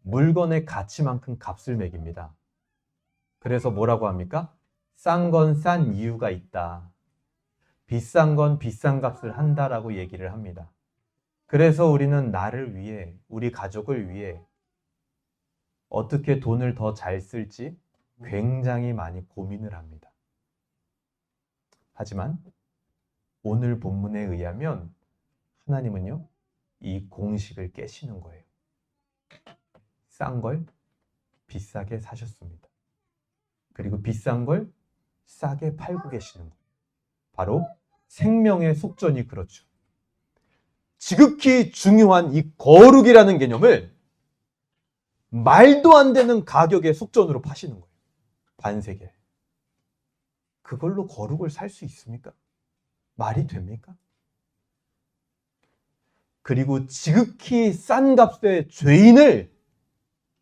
물건의 가치만큼 값을 매깁니다. 그래서 뭐라고 합니까? 싼 건 싼 이유가 있다. 비싼 건 비싼 값을 한다라고 얘기를 합니다. 그래서 우리는 나를 위해, 우리 가족을 위해 어떻게 돈을 더 잘 쓸지 굉장히 많이 고민을 합니다. 하지만 오늘 본문에 의하면 하나님은요, 이 공식을 깨시는 거예요. 싼 걸 비싸게 사셨습니다. 그리고 비싼 걸 싸게 팔고 계시는 거예요. 바로 생명의 속전이 그렇죠. 지극히 중요한 이 거룩이라는 개념을 말도 안 되는 가격의 속전으로 파시는 거예요. 반세계. 그걸로 거룩을 살 수 있습니까? 말이 됩니까? 그리고 지극히 싼 값의 죄인을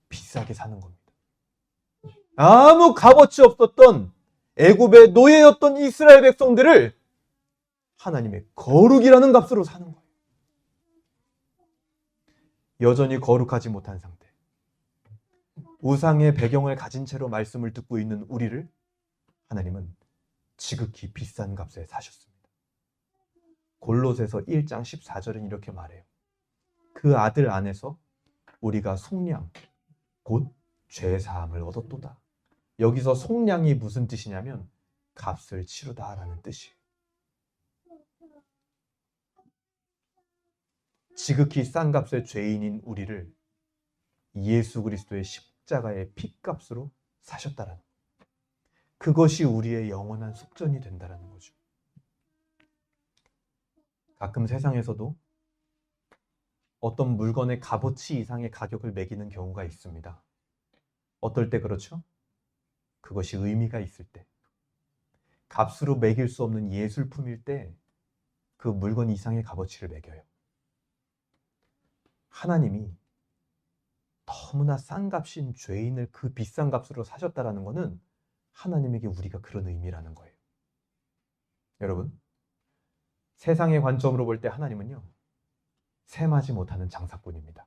비싸게 사는 겁니다. 아무 값어치 없었던 애굽의 노예였던 이스라엘 백성들을 하나님의 거룩이라는 값으로 사는 거예요. 여전히 거룩하지 못한 상태. 우상의 배경을 가진 채로 말씀을 듣고 있는 우리를 하나님은 지극히 비싼 값에 사셨습니다. 골로새서 1장 14절은 이렇게 말해요. 그 아들 안에서 우리가 속량 곧 죄사함을 얻었도다. 여기서 속량이 무슨 뜻이냐면 값을 치르다라는 뜻이에요. 지극히 싼 값의 죄인인 우리를 예수 그리스도의 십자가의 핏값으로 사셨다라는 거예요. 그것이 우리의 영원한 속전이 된다라는 거죠. 가끔 세상에서도 어떤 물건의 값어치 이상의 가격을 매기는 경우가 있습니다. 어떨 때 그렇죠? 그것이 의미가 있을 때, 값으로 매길 수 없는 예술품일 때 그 물건 이상의 값어치를 매겨요. 하나님이 너무나 싼 값인 죄인을 그 비싼 값으로 사셨다라는 것은 하나님에게 우리가 그런 의미라는 거예요. 여러분, 세상의 관점으로 볼 때 하나님은요, 셈하지 못하는 장사꾼입니다.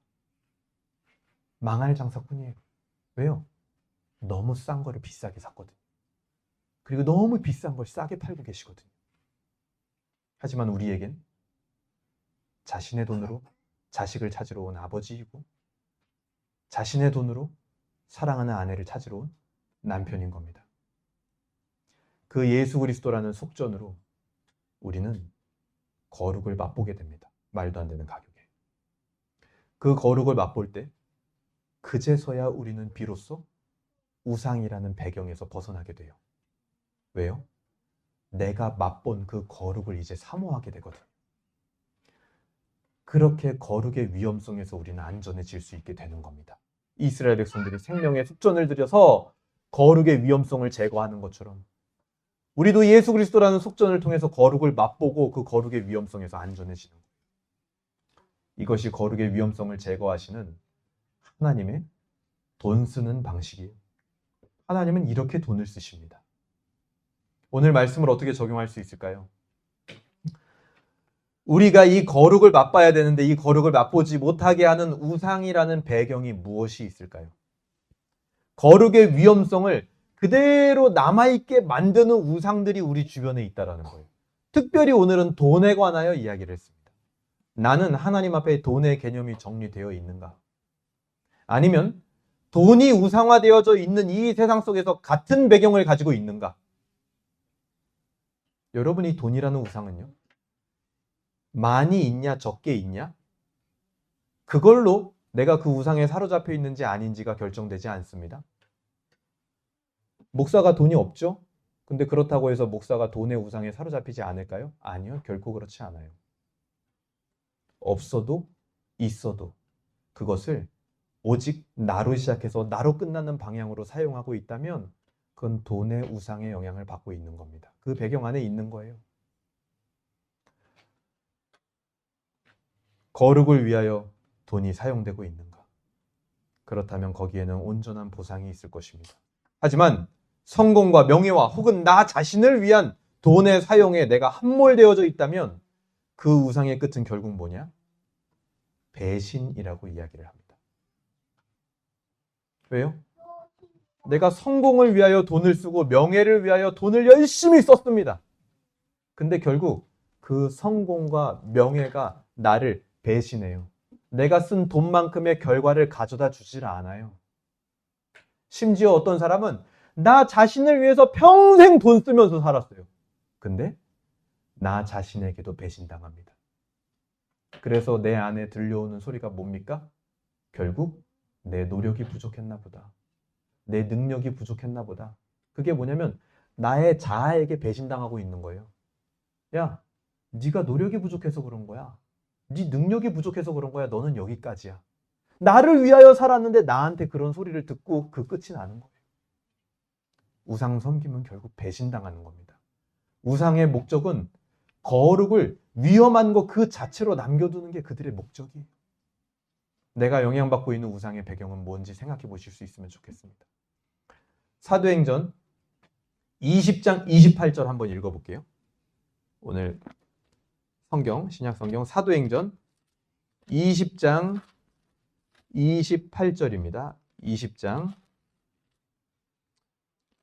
망할 장사꾼이에요. 왜요? 너무 싼 거를 비싸게 샀거든요. 그리고 너무 비싼 걸 싸게 팔고 계시거든요. 하지만 우리에겐 자신의 돈으로 자식을 찾으러 온 아버지이고 자신의 돈으로 사랑하는 아내를 찾으러 온 남편인 겁니다. 그 예수 그리스도라는 속전으로 우리는 거룩을 맛보게 됩니다. 말도 안 되는 가격에. 그 거룩을 맛볼 때 그제서야 우리는 비로소 우상이라는 배경에서 벗어나게 돼요. 왜요? 내가 맛본 그 거룩을 이제 사모하게 되거든요. 그렇게 거룩의 위험성에서 우리는 안전해질 수 있게 되는 겁니다. 이스라엘 백성들이 생명의 속전을 들여서 거룩의 위험성을 제거하는 것처럼 우리도 예수 그리스도라는 속전을 통해서 거룩을 맛보고 그 거룩의 위험성에서 안전해지는 거예요. 이것이 거룩의 위험성을 제거하시는 하나님의 돈 쓰는 방식이에요. 하나님은 이렇게 돈을 쓰십니다. 오늘 말씀을 어떻게 적용할 수 있을까요? 우리가 이 거룩을 맛봐야 되는데 이 거룩을 맛보지 못하게 하는 우상이라는 배경이 무엇이 있을까요? 거룩의 위험성을 그대로 남아있게 만드는 우상들이 우리 주변에 있다는 거예요. 특별히 오늘은 돈에 관하여 이야기를 했습니다. 나는 하나님 앞에 돈의 개념이 정리되어 있는가? 아니면 돈이 우상화되어져 있는 이 세상 속에서 같은 배경을 가지고 있는가? 여러분이 돈이라는 우상은요, 많이 있냐 적게 있냐? 그걸로 내가 그 우상에 사로잡혀 있는지 아닌지가 결정되지 않습니다. 목사가 돈이 없죠? 근데 그렇다고 해서 목사가 돈의 우상에 사로잡히지 않을까요? 아니요, 결코 그렇지 않아요. 없어도 있어도 그것을 오직 나로 시작해서 나로 끝나는 방향으로 사용하고 있다면 그건 돈의 우상의 영향을 받고 있는 겁니다. 그 배경 안에 있는 거예요. 거룩을 위하여 돈이 사용되고 있는가? 그렇다면 거기에는 온전한 보상이 있을 것입니다. 하지만 성공과 명예와 혹은 나 자신을 위한 돈의 사용에 내가 함몰되어져 있다면 그 우상의 끝은 결국 뭐냐? 배신이라고 이야기를 합니다. 왜요? 내가 성공을 위하여 돈을 쓰고 명예를 위하여 돈을 열심히 썼습니다. 근데 결국 그 성공과 명예가 나를 배신해요. 내가 쓴 돈만큼의 결과를 가져다 주질 않아요. 심지어 어떤 사람은 나 자신을 위해서 평생 돈 쓰면서 살았어요. 근데 나 자신에게도 배신당합니다. 그래서 내 안에 들려오는 소리가 뭡니까? 결국 내 노력이 부족했나 보다. 내 능력이 부족했나 보다. 그게 뭐냐면 나의 자아에게 배신당하고 있는 거예요. 야, 네가 노력이 부족해서 그런 거야. 네 능력이 부족해서 그런 거야. 너는 여기까지야. 나를 위하여 살았는데 나한테 그런 소리를 듣고 그 끝이 나는 거예요. 우상 섬김은 결국 배신당하는 겁니다. 우상의 목적은 거룩을 위험한 것 그 자체로 남겨두는 게 그들의 목적이에요. 내가 영향받고 있는 우상의 배경은 뭔지 생각해 보실 수 있으면 좋겠습니다. 사도행전 20장 28절 한번 읽어볼게요. 오늘 성경, 신약성경 사도행전 20장 28절입니다. 20장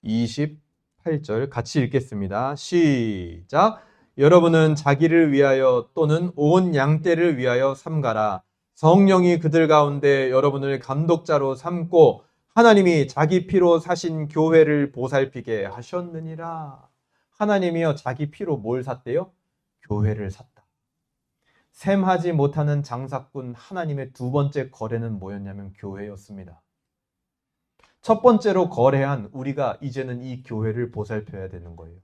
28절 같이 읽겠습니다. 시작! 여러분은 자기를 위하여 또는 온 양떼를 위하여 삼가라. 성령이 그들 가운데 여러분을 감독자로 삼고 하나님이 자기 피로 사신 교회를 보살피게 하셨느니라. 하나님이여 자기 피로 뭘 샀대요? 교회를 샀다. 셈하지 못하는 장사꾼 하나님의 두 번째 거래는 뭐였냐면 교회였습니다. 첫 번째로 거래한 우리가 이제는 이 교회를 보살펴야 되는 거예요.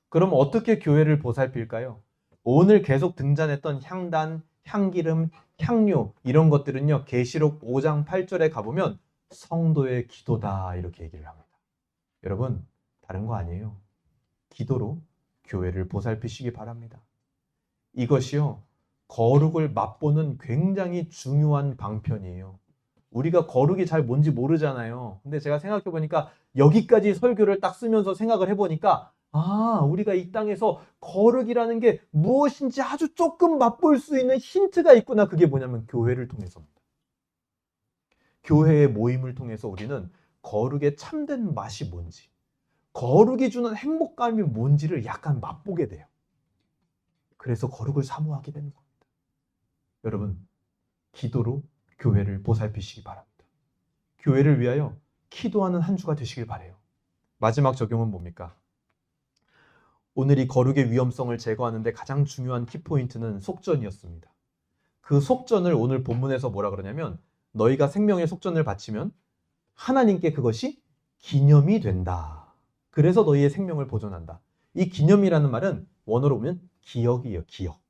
그럼 어떻게 교회를 보살필까요? 오늘 계속 등장했던 향단, 향기름, 향료 이런 것들은요. 계시록 5장 8절에 가보면 성도의 기도다 이렇게 얘기를 합니다. 여러분 다른 거 아니에요. 기도로 교회를 보살피시기 바랍니다. 이것이요. 거룩을 맛보는 굉장히 중요한 방편이에요. 우리가 거룩이 잘 뭔지 모르잖아요. 근데 제가 생각해 보니까 여기까지 설교를 딱 쓰면서 생각을 해보니까 우리가 이 땅에서 거룩이라는 게 무엇인지 아주 조금 맛볼 수 있는 힌트가 있구나. 그게 뭐냐면 교회를 통해서입니다. 교회의 모임을 통해서 우리는 거룩의 참된 맛이 뭔지, 거룩이 주는 행복감이 뭔지를 약간 맛보게 돼요. 그래서 거룩을 사모하게 되는 겁니다. 여러분, 기도로 교회를 보살피시기 바랍니다. 교회를 위하여 기도하는 한 주가 되시길 바라요. 마지막 적용은 뭡니까? 오늘 이 거룩의 위험성을 제거하는 데 가장 중요한 키포인트는 속전이었습니다. 그 속전을 오늘 본문에서 뭐라 그러냐면 너희가 생명의 속전을 바치면 하나님께 그것이 기념이 된다. 그래서 너희의 생명을 보존한다. 이 기념이라는 말은 원어로 보면 기억이에요. 기억.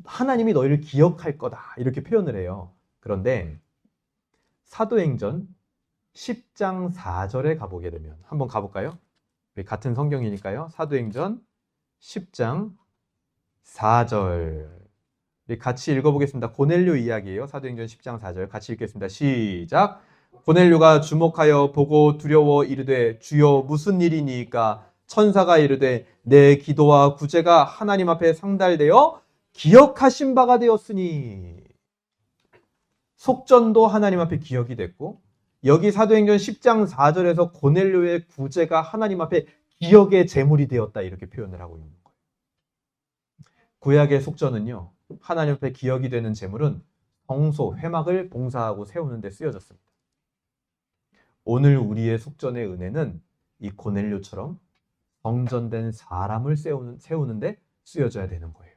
하나님이 너희를 기억할 거다. 이렇게 표현을 해요. 그런데 사도행전 10장 4절에 가보게 되면 한번 가볼까요? 우리 같은 성경이니까요. 사도행전 10장 4절 우리 같이 읽어보겠습니다. 고넬료 이야기예요. 사도행전 10장 4절 같이 읽겠습니다. 시작! 고넬료가 주목하여 보고 두려워 이르되 주여 무슨 일이니까? 천사가 이르되 내 기도와 구제가 하나님 앞에 상달되어 기억하신 바가 되었으니. 속전도 하나님 앞에 기억이 됐고 여기 사도행전 10장 4절에서 고넬료의 구제가 하나님 앞에 기억의 제물이 되었다 이렇게 표현을 하고 있는 거예요. 구약의 속전은요. 하나님 앞에 기억이 되는 제물은 성소, 회막을 봉사하고 세우는 데 쓰여졌습니다. 오늘 우리의 속전의 은혜는 이 고넬료처럼 성전된 사람을 세우는 데 쓰여져야 되는 거예요.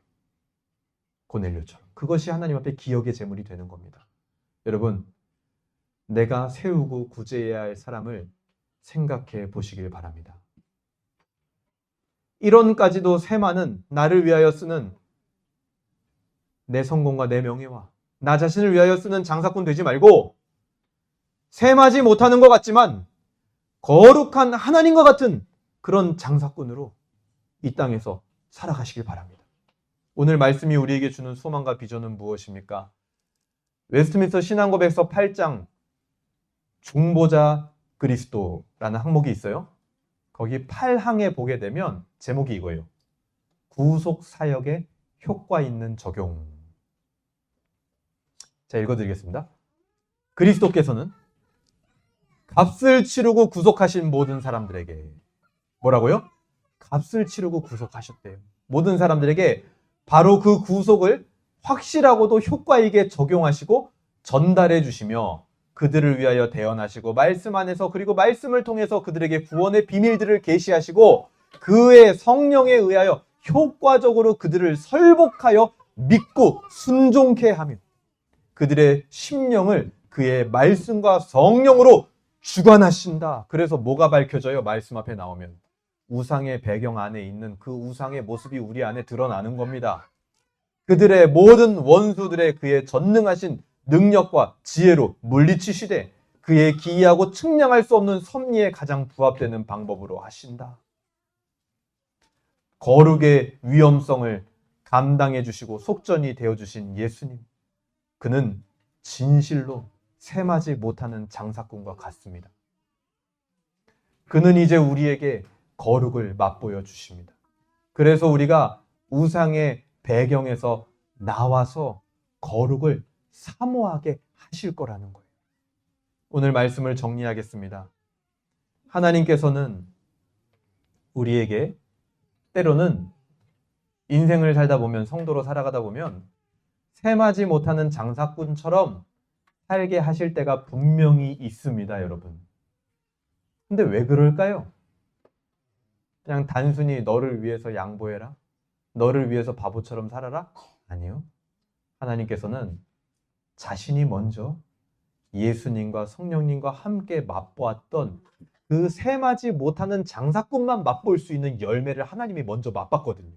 고넬료처럼. 그것이 하나님 앞에 기억의 제물이 되는 겁니다. 여러분, 내가 세우고 구제해야 할 사람을 생각해 보시길 바랍니다. 1원까지도 세마는 나를 위하여 쓰는 내 성공과 내 명예와 나 자신을 위하여 쓰는 장사꾼 되지 말고 셈하지 못하는 것 같지만 거룩한 하나님과 같은 그런 장사꾼으로 이 땅에서 살아가시길 바랍니다. 오늘 말씀이 우리에게 주는 소망과 비전은 무엇입니까? 웨스트민스터 신앙고백서 8장 중보자 그리스도라는 항목이 있어요. 거기 8항에 보게 되면 제목이 이거예요. 구속 사역에 효과 있는 적용. 자, 읽어드리겠습니다. 그리스도께서는 값을 치르고 구속하신 모든 사람들에게 뭐라고요? 값을 치르고 구속하셨대요. 모든 사람들에게 바로 그 구속을 확실하고도 효과 있게 적용하시고 전달해 주시며 그들을 위하여 대언하시고 말씀 안에서 그리고 말씀을 통해서 그들에게 구원의 비밀들을 계시하시고 그의 성령에 의하여 효과적으로 그들을 설복하여 믿고 순종케 하며 그들의 심령을 그의 말씀과 성령으로 주관하신다. 그래서 뭐가 밝혀져요? 말씀 앞에 나오면 우상의 배경 안에 있는 그 우상의 모습이 우리 안에 드러나는 겁니다. 그들의 모든 원수들의 그의 전능하신 능력과 지혜로 물리치시되 그의 기이하고 측량할 수 없는 섭리에 가장 부합되는 방법으로 하신다. 거룩의 위험성을 감당해 주시고 속전이 되어 주신 예수님. 그는 진실로 셈하지 못하는 장사꾼과 같습니다. 그는 이제 우리에게 거룩을 맛보여 주십니다. 그래서 우리가 우상의 배경에서 나와서 거룩을 사모하게 하실 거라는 거예요. 오늘 말씀을 정리하겠습니다. 하나님께서는 우리에게 때로는 인생을 살다 보면, 성도로 살아가다 보면 셈하지 못하는 장사꾼처럼 살게 하실 때가 분명히 있습니다, 여러분. 근데 왜 그럴까요? 그냥 단순히 너를 위해서 양보해라? 너를 위해서 바보처럼 살아라? 아니요. 하나님께서는 자신이 먼저 예수님과 성령님과 함께 맛보았던 그 셈하지 못하는 장사꾼만 맛볼 수 있는 열매를 하나님이 먼저 맛봤거든요.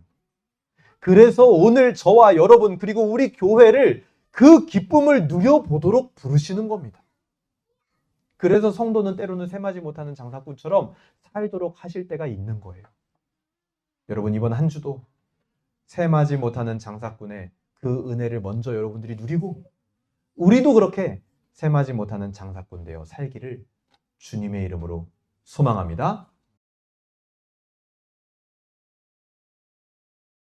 그래서 오늘 저와 여러분 그리고 우리 교회를 그 기쁨을 누려보도록 부르시는 겁니다. 그래서 성도는 때로는 셈하지 못하는 장사꾼처럼 살도록 하실 때가 있는 거예요. 여러분 이번 한 주도 셈하지 못하는 장사꾼의 그 은혜를 먼저 여러분들이 누리고 우리도 그렇게 셈하지 못하는 장사꾼 되어 살기를 주님의 이름으로 소망합니다.